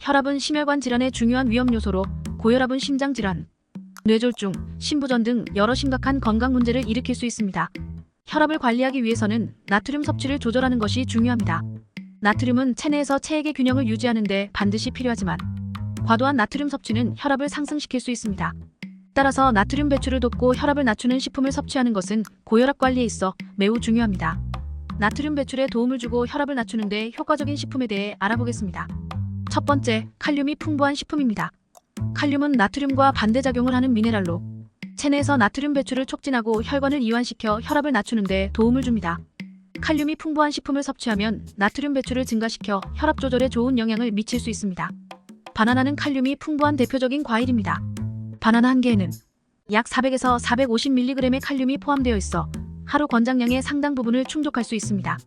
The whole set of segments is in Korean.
혈압은 심혈관 질환의 중요한 위험 요소로 고혈압은 심장 질환, 뇌졸중, 심부전 등 여러 심각한 건강 문제를 일으킬 수 있습니다. 혈압을 관리하기 위해서는 나트륨 섭취를 조절하는 것이 중요합니다. 나트륨은 체내에서 체액의 균형을 유지하는 데 반드시 필요하지만 과도한 나트륨 섭취는 혈압을 상승시킬 수 있습니다. 따라서 나트륨 배출을 돕고 혈압을 낮추는 식품을 섭취하는 것은 고혈압 관리에 있어 매우 중요합니다. 나트륨 배출에 도움을 주고 혈압을 낮추는 데 효과적인 식품에 대해 알아보겠습니다. 첫 번째, 칼륨이 풍부한 식품입니다. 칼륨은 나트륨과 반대작용을 하는 미네랄로 체내에서 나트륨 배출을 촉진하고 혈관을 이완시켜 혈압을 낮추는 데 도움을 줍니다. 칼륨이 풍부한 식품을 섭취하면 나트륨 배출을 증가시켜 혈압 조절에 좋은 영향을 미칠 수 있습니다. 바나나는 칼륨이 풍부한 대표적인 과일입니다. 바나나 한 개에는 약 400에서 450mg의 칼륨이 포함되어 있어 하루 권장량의 상당 부분을 충족할 수 있습니다.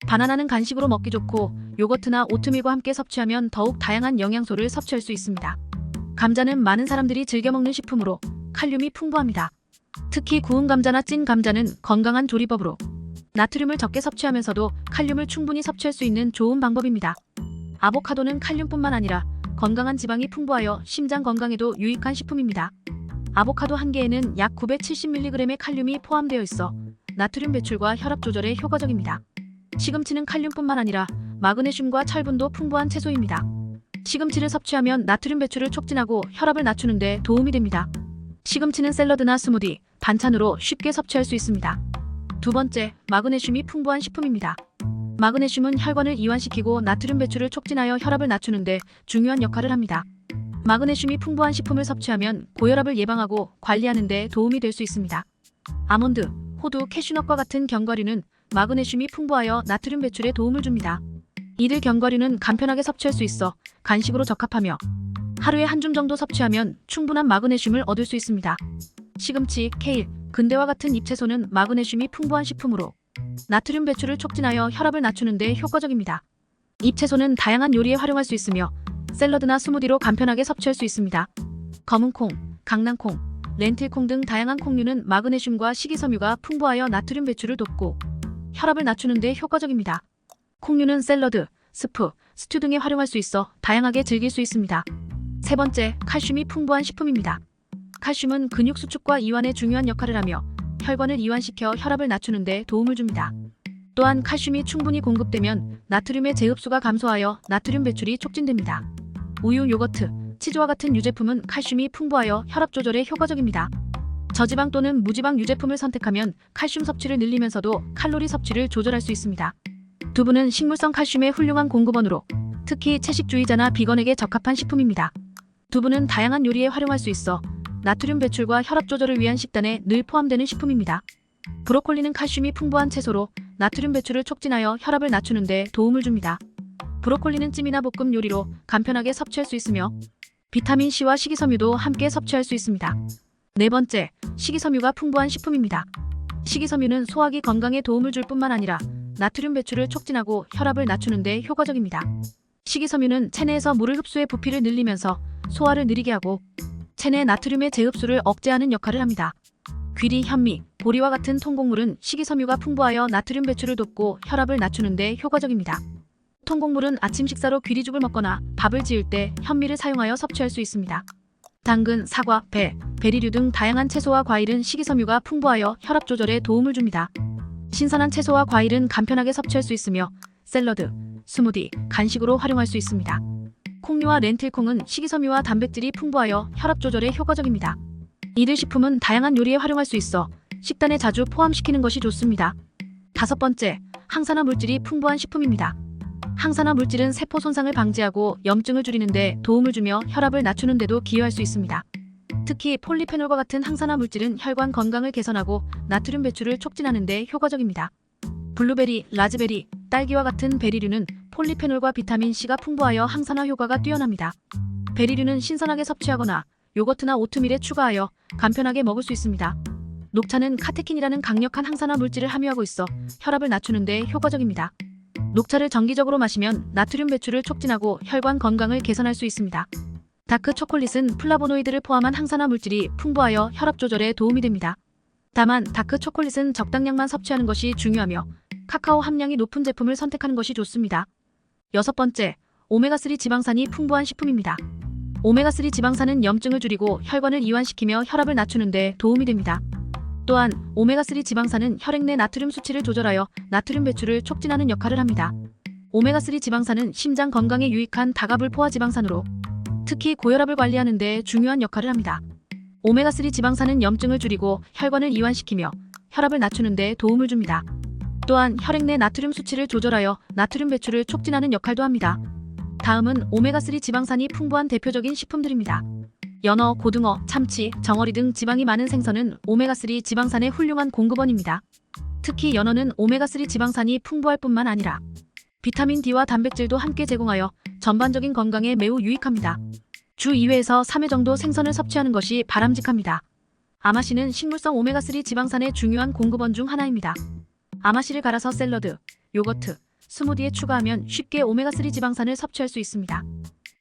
바나나는 간식으로 먹기 좋고 요거트나 오트밀과 함께 섭취하면 더욱 다양한 영양소를 섭취할 수 있습니다. 감자는 많은 사람들이 즐겨 먹는 식품으로 칼륨이 풍부합니다. 특히 구운 감자나 찐 감자는 건강한 조리법으로 나트륨을 적게 섭취하면서도 칼륨을 충분히 섭취할 수 있는 좋은 방법입니다. 아보카도는 칼륨뿐만 아니라 건강한 지방이 풍부하여 심장 건강에도 유익한 식품입니다. 아보카도 한 개에는 약 970mg의 칼륨이 포함되어 있어 나트륨 배출과 혈압 조절에 효과적입니다. 시금치는 칼륨뿐만 아니라 마그네슘과 철분도 풍부한 채소입니다. 시금치를 섭취하면 나트륨 배출을 촉진하고 혈압을 낮추는 데 도움이 됩니다. 시금치는 샐러드나 스무디, 반찬으로 쉽게 섭취할 수 있습니다. 두 번째, 마그네슘이 풍부한 식품입니다. 마그네슘은 혈관을 이완시키고 나트륨 배출을 촉진하여 혈압을 낮추는 데 중요한 역할을 합니다. 마그네슘이 풍부한 식품을 섭취하면 고혈압을 예방하고 관리하는 데 도움이 될 수 있습니다. 아몬드, 호두, 캐슈넛과 같은 견과류는 마그네슘이 풍부하여 나트륨 배출에 도움을 줍니다. 이들 견과류는 간편하게 섭취할 수 있어 간식으로 적합하며 하루에 한 줌 정도 섭취하면 충분한 마그네슘을 얻을 수 있습니다. 시금치, 케일, 근대와 같은 잎채소는 마그네슘이 풍부한 식품으로 나트륨 배출을 촉진하여 혈압을 낮추는 데 효과적입니다. 잎채소는 다양한 요리에 활용할 수 있으며 샐러드나 스무디로 간편하게 섭취할 수 있습니다. 검은콩, 강낭콩, 렌틸콩 등 다양한 콩류는 마그네슘과 식이섬유가 풍부하여 나트륨 배출을 돕고 혈압을 낮추는 데 효과적입니다. 콩류는 샐러드, 스프, 스튜 등에 활용할 수 있어 다양하게 즐길 수 있습니다. 세 번째, 칼슘이 풍부한 식품입니다. 칼슘은 근육 수축과 이완에 중요한 역할을 하며 혈관을 이완시켜 혈압을 낮추는 데 도움을 줍니다. 또한 칼슘이 충분히 공급되면 나트륨의 재흡수가 감소하여 나트륨 배출이 촉진됩니다. 우유, 요거트, 치즈와 같은 유제품은 칼슘이 풍부하여 혈압 조절에 효과적입니다. 저지방 또는 무지방 유제품을 선택하면 칼슘 섭취를 늘리면서도 칼로리 섭취를 조절할 수 있습니다. 두부는 식물성 칼슘의 훌륭한 공급원으로 특히 채식주의자나 비건에게 적합한 식품입니다. 두부는 다양한 요리에 활용할 수 있어 나트륨 배출과 혈압 조절을 위한 식단에 늘 포함되는 식품입니다. 브로콜리는 칼슘이 풍부한 채소로 나트륨 배출을 촉진하여 혈압을 낮추는 데 도움을 줍니다. 브로콜리는 찜이나 볶음 요리로 간편하게 섭취할 수 있으며 비타민C와 식이섬유도 함께 섭취할 수 있습니다. 네 번째, 식이섬유가 풍부한 식품입니다. 식이섬유는 소화기 건강에 도움을 줄 뿐만 아니라 나트륨 배출을 촉진하고 혈압을 낮추는 데 효과적입니다. 식이섬유는 체내에서 물을 흡수해 부피를 늘리면서 소화를 느리게 하고 체내 나트륨의 재흡수를 억제하는 역할을 합니다. 귀리, 현미, 보리와 같은 통곡물은 식이섬유가 풍부하여 나트륨 배출을 돕고 혈압을 낮추는 데 효과적입니다. 통곡물은 아침 식사로 귀리죽을 먹거나 밥을 지을 때 현미를 사용하여 섭취할 수 있습니다. 당근, 사과, 배, 베리류 등 다양한 채소와 과일은 식이섬유가 풍부하여 혈압 조절에 도움을 줍니다. 신선한 채소와 과일은 간편하게 섭취할 수 있으며 샐러드, 스무디, 간식으로 활용할 수 있습니다. 콩류와 렌틸콩은 식이섬유와 단백질이 풍부하여 혈압 조절에 효과적입니다. 이들 식품은 다양한 요리에 활용할 수 있어 식단에 자주 포함시키는 것이 좋습니다. 다섯 번째, 항산화 물질이 풍부한 식품입니다. 항산화 물질은 세포 손상을 방지하고 염증을 줄이는 데 도움을 주며 혈압을 낮추는 데도 기여할 수 있습니다. 특히 폴리페놀과 같은 항산화 물질은 혈관 건강을 개선하고 나트륨 배출을 촉진하는 데 효과적입니다. 블루베리, 라즈베리, 딸기와 같은 베리류는 폴리페놀과 비타민C가 풍부하여 항산화 효과가 뛰어납니다. 베리류는 신선하게 섭취하거나 요거트나 오트밀에 추가하여 간편하게 먹을 수 있습니다. 녹차는 카테킨이라는 강력한 항산화 물질을 함유하고 있어 혈압을 낮추는 데 효과적입니다. 녹차를 정기적으로 마시면 나트륨 배출을 촉진하고 혈관 건강을 개선할 수 있습니다. 다크 초콜릿은 플라보노이드를 포함한 항산화 물질이 풍부하여 혈압 조절에 도움이 됩니다. 다만 다크 초콜릿은 적당량만 섭취하는 것이 중요하며 카카오 함량이 높은 제품을 선택하는 것이 좋습니다. 여섯 번째, 오메가3 지방산이 풍부한 식품입니다. 오메가3 지방산은 염증을 줄이고 혈관을 이완시키며 혈압을 낮추는 데 도움이 됩니다. 또한 오메가3 지방산은 혈액 내 나트륨 수치를 조절하여 나트륨 배출을 촉진하는 역할을 합니다. 오메가3 지방산은 심장 건강에 유익한 다가불포화 지방산으로 특히 고혈압을 관리하는 데 중요한 역할을 합니다. 오메가3 지방산은 염증을 줄이고 혈관을 이완시키며 혈압을 낮추는 데 도움을 줍니다. 또한 혈액 내 나트륨 수치를 조절하여 나트륨 배출을 촉진하는 역할도 합니다. 다음은 오메가3 지방산이 풍부한 대표적인 식품들입니다. 연어, 고등어, 참치, 정어리 등 지방이 많은 생선은 오메가3 지방산의 훌륭한 공급원입니다. 특히 연어는 오메가3 지방산이 풍부할 뿐만 아니라 비타민 D와 단백질도 함께 제공하여 전반적인 건강에 매우 유익합니다. 주 2회에서 3회 정도 생선을 섭취하는 것이 바람직합니다. 아마씨는 식물성 오메가3 지방산의 중요한 공급원 중 하나입니다. 아마씨를 갈아서 샐러드, 요거트, 스무디에 추가하면 쉽게 오메가3 지방산을 섭취할 수 있습니다.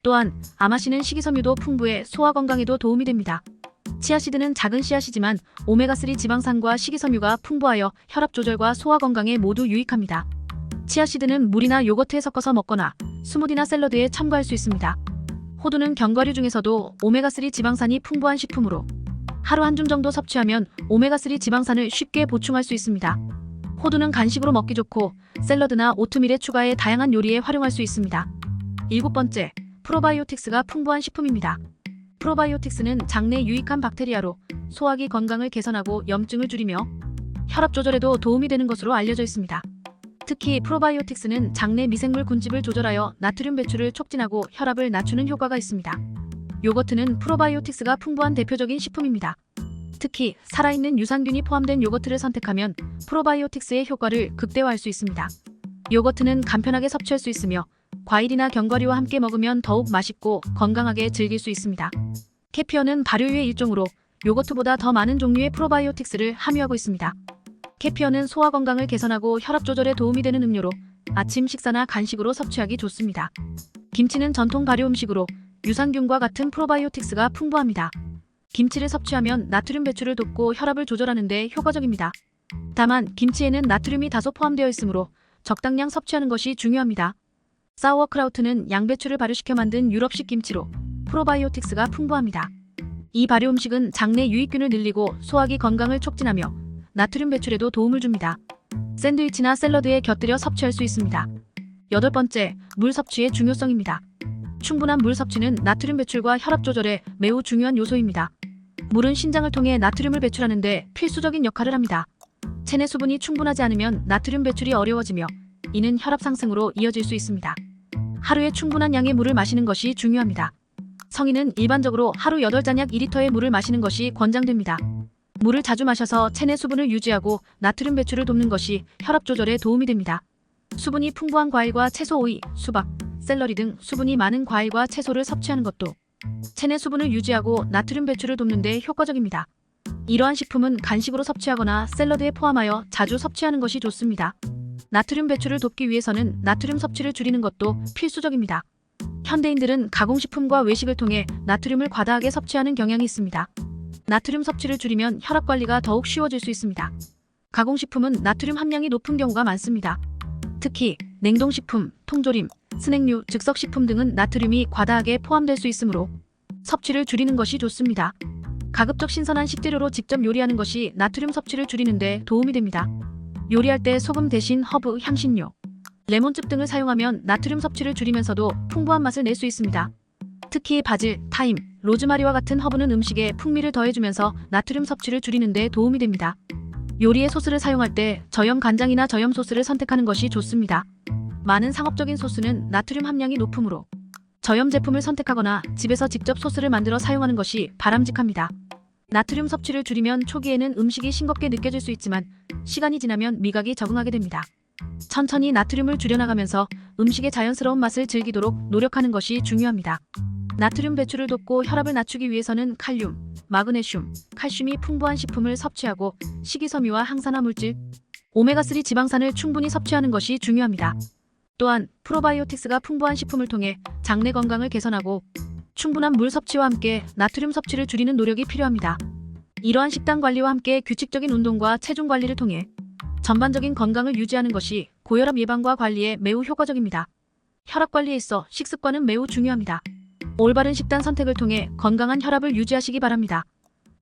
또한 아마씨는 식이섬유도 풍부해 소화 건강에도 도움이 됩니다. 치아씨드는 작은 씨앗이지만 오메가3 지방산과 식이섬유가 풍부하여 혈압 조절과 소화 건강에 모두 유익합니다. 치아씨드는 물이나 요거트에 섞어서 먹거나 스무디나 샐러드에 첨가할 수 있습니다. 호두는 견과류 중에서도 오메가3 지방산이 풍부한 식품으로 하루 한 줌 정도 섭취하면 오메가3 지방산을 쉽게 보충할 수 있습니다. 호두는 간식으로 먹기 좋고 샐러드나 오트밀에 추가해 다양한 요리에 활용할 수 있습니다. 7번째, 프로바이오틱스가 풍부한 식품입니다. 프로바이오틱스는 장내 유익한 박테리아로 소화기 건강을 개선하고 염증을 줄이며 혈압 조절에도 도움이 되는 것으로 알려져 있습니다. 특히 프로바이오틱스는 장내 미생물 군집을 조절하여 나트륨 배출을 촉진하고 혈압을 낮추는 효과가 있습니다. 요거트는 프로바이오틱스가 풍부한 대표적인 식품입니다. 특히 살아있는 유산균이 포함된 요거트를 선택하면 프로바이오틱스의 효과를 극대화할 수 있습니다. 요거트는 간편하게 섭취할 수 있으며 과일이나 견과류와 함께 먹으면 더욱 맛있고 건강하게 즐길 수 있습니다. 케피어는 발효유의 일종으로 요거트보다 더 많은 종류의 프로바이오틱스를 함유하고 있습니다. 케피어는 소화 건강을 개선하고 혈압 조절에 도움이 되는 음료로 아침 식사나 간식으로 섭취하기 좋습니다. 김치는 전통 발효 음식으로 유산균과 같은 프로바이오틱스가 풍부합니다. 김치를 섭취하면 나트륨 배출을 돕고 혈압을 조절하는 데 효과적입니다. 다만 김치에는 나트륨이 다소 포함되어 있으므로 적당량 섭취하는 것이 중요합니다. 사우어크라우트는 양배추를 발효시켜 만든 유럽식 김치로 프로바이오틱스가 풍부합니다. 이 발효 음식은 장내 유익균을 늘리고 소화기 건강을 촉진하며 나트륨 배출에도 도움을 줍니다. 샌드위치나 샐러드에 곁들여 섭취할 수 있습니다. 8번째, 물 섭취의 중요성입니다. 충분한 물 섭취는 나트륨 배출과 혈압 조절에 매우 중요한 요소입니다. 물은 신장을 통해 나트륨을 배출하는 데 필수적인 역할을 합니다. 체내 수분이 충분하지 않으면 나트륨 배출이 어려워지며 이는 혈압 상승으로 이어질 수 있습니다. 하루에 충분한 양의 물을 마시는 것이 중요합니다. 성인은 일반적으로 하루 8잔 약 2리터의 물을 마시는 것이 권장됩니다. 물을 자주 마셔서 체내 수분을 유지하고 나트륨 배출을 돕는 것이 혈압 조절에 도움이 됩니다. 수분이 풍부한 과일과 채소 오이, 수박, 샐러리 등 수분이 많은 과일과 채소를 섭취하는 것도 체내 수분을 유지하고 나트륨 배출을 돕는 데 효과적입니다. 이러한 식품은 간식으로 섭취하거나 샐러드에 포함하여 자주 섭취하는 것이 좋습니다. 나트륨 배출을 돕기 위해서는 나트륨 섭취를 줄이는 것도 필수적입니다. 현대인들은 가공식품과 외식을 통해 나트륨을 과다하게 섭취하는 경향이 있습니다. 나트륨 섭취를 줄이면 혈압 관리가 더욱 쉬워질 수 있습니다. 가공식품은 나트륨 함량이 높은 경우가 많습니다. 특히 냉동식품, 통조림, 스낵류, 즉석식품 등은 나트륨이 과다하게 포함될 수 있으므로 섭취를 줄이는 것이 좋습니다. 가급적 신선한 식재료로 직접 요리하는 것이 나트륨 섭취를 줄이는 데 도움이 됩니다. 요리할 때 소금 대신 허브, 향신료, 레몬즙 등을 사용하면 나트륨 섭취를 줄이면서도 풍부한 맛을 낼 수 있습니다. 특히 바질, 타임, 로즈마리와 같은 허브는 음식에 풍미를 더해주면서 나트륨 섭취를 줄이는 데 도움이 됩니다. 요리에 소스를 사용할 때 저염 간장이나 저염 소스를 선택하는 것이 좋습니다. 많은 상업적인 소스는 나트륨 함량이 높으므로 저염 제품을 선택하거나 집에서 직접 소스를 만들어 사용하는 것이 바람직합니다. 나트륨 섭취를 줄이면 초기에는 음식이 싱겁게 느껴질 수 있지만 시간이 지나면 미각이 적응하게 됩니다. 천천히 나트륨을 줄여나가면서 음식의 자연스러운 맛을 즐기도록 노력하는 것이 중요합니다. 나트륨 배출을 돕고 혈압을 낮추기 위해서는 칼륨, 마그네슘, 칼슘이 풍부한 식품을 섭취하고 식이섬유와 항산화 물질, 오메가3 지방산을 충분히 섭취하는 것이 중요합니다. 또한 프로바이오틱스가 풍부한 식품을 통해 장내 건강을 개선하고 충분한 물 섭취와 함께 나트륨 섭취를 줄이는 노력이 필요합니다. 이러한 식단 관리와 함께 규칙적인 운동과 체중 관리를 통해 전반적인 건강을 유지하는 것이 고혈압 예방과 관리에 매우 효과적입니다. 혈압 관리에 있어 식습관은 매우 중요합니다. 올바른 식단 선택을 통해 건강한 혈압을 유지하시기 바랍니다.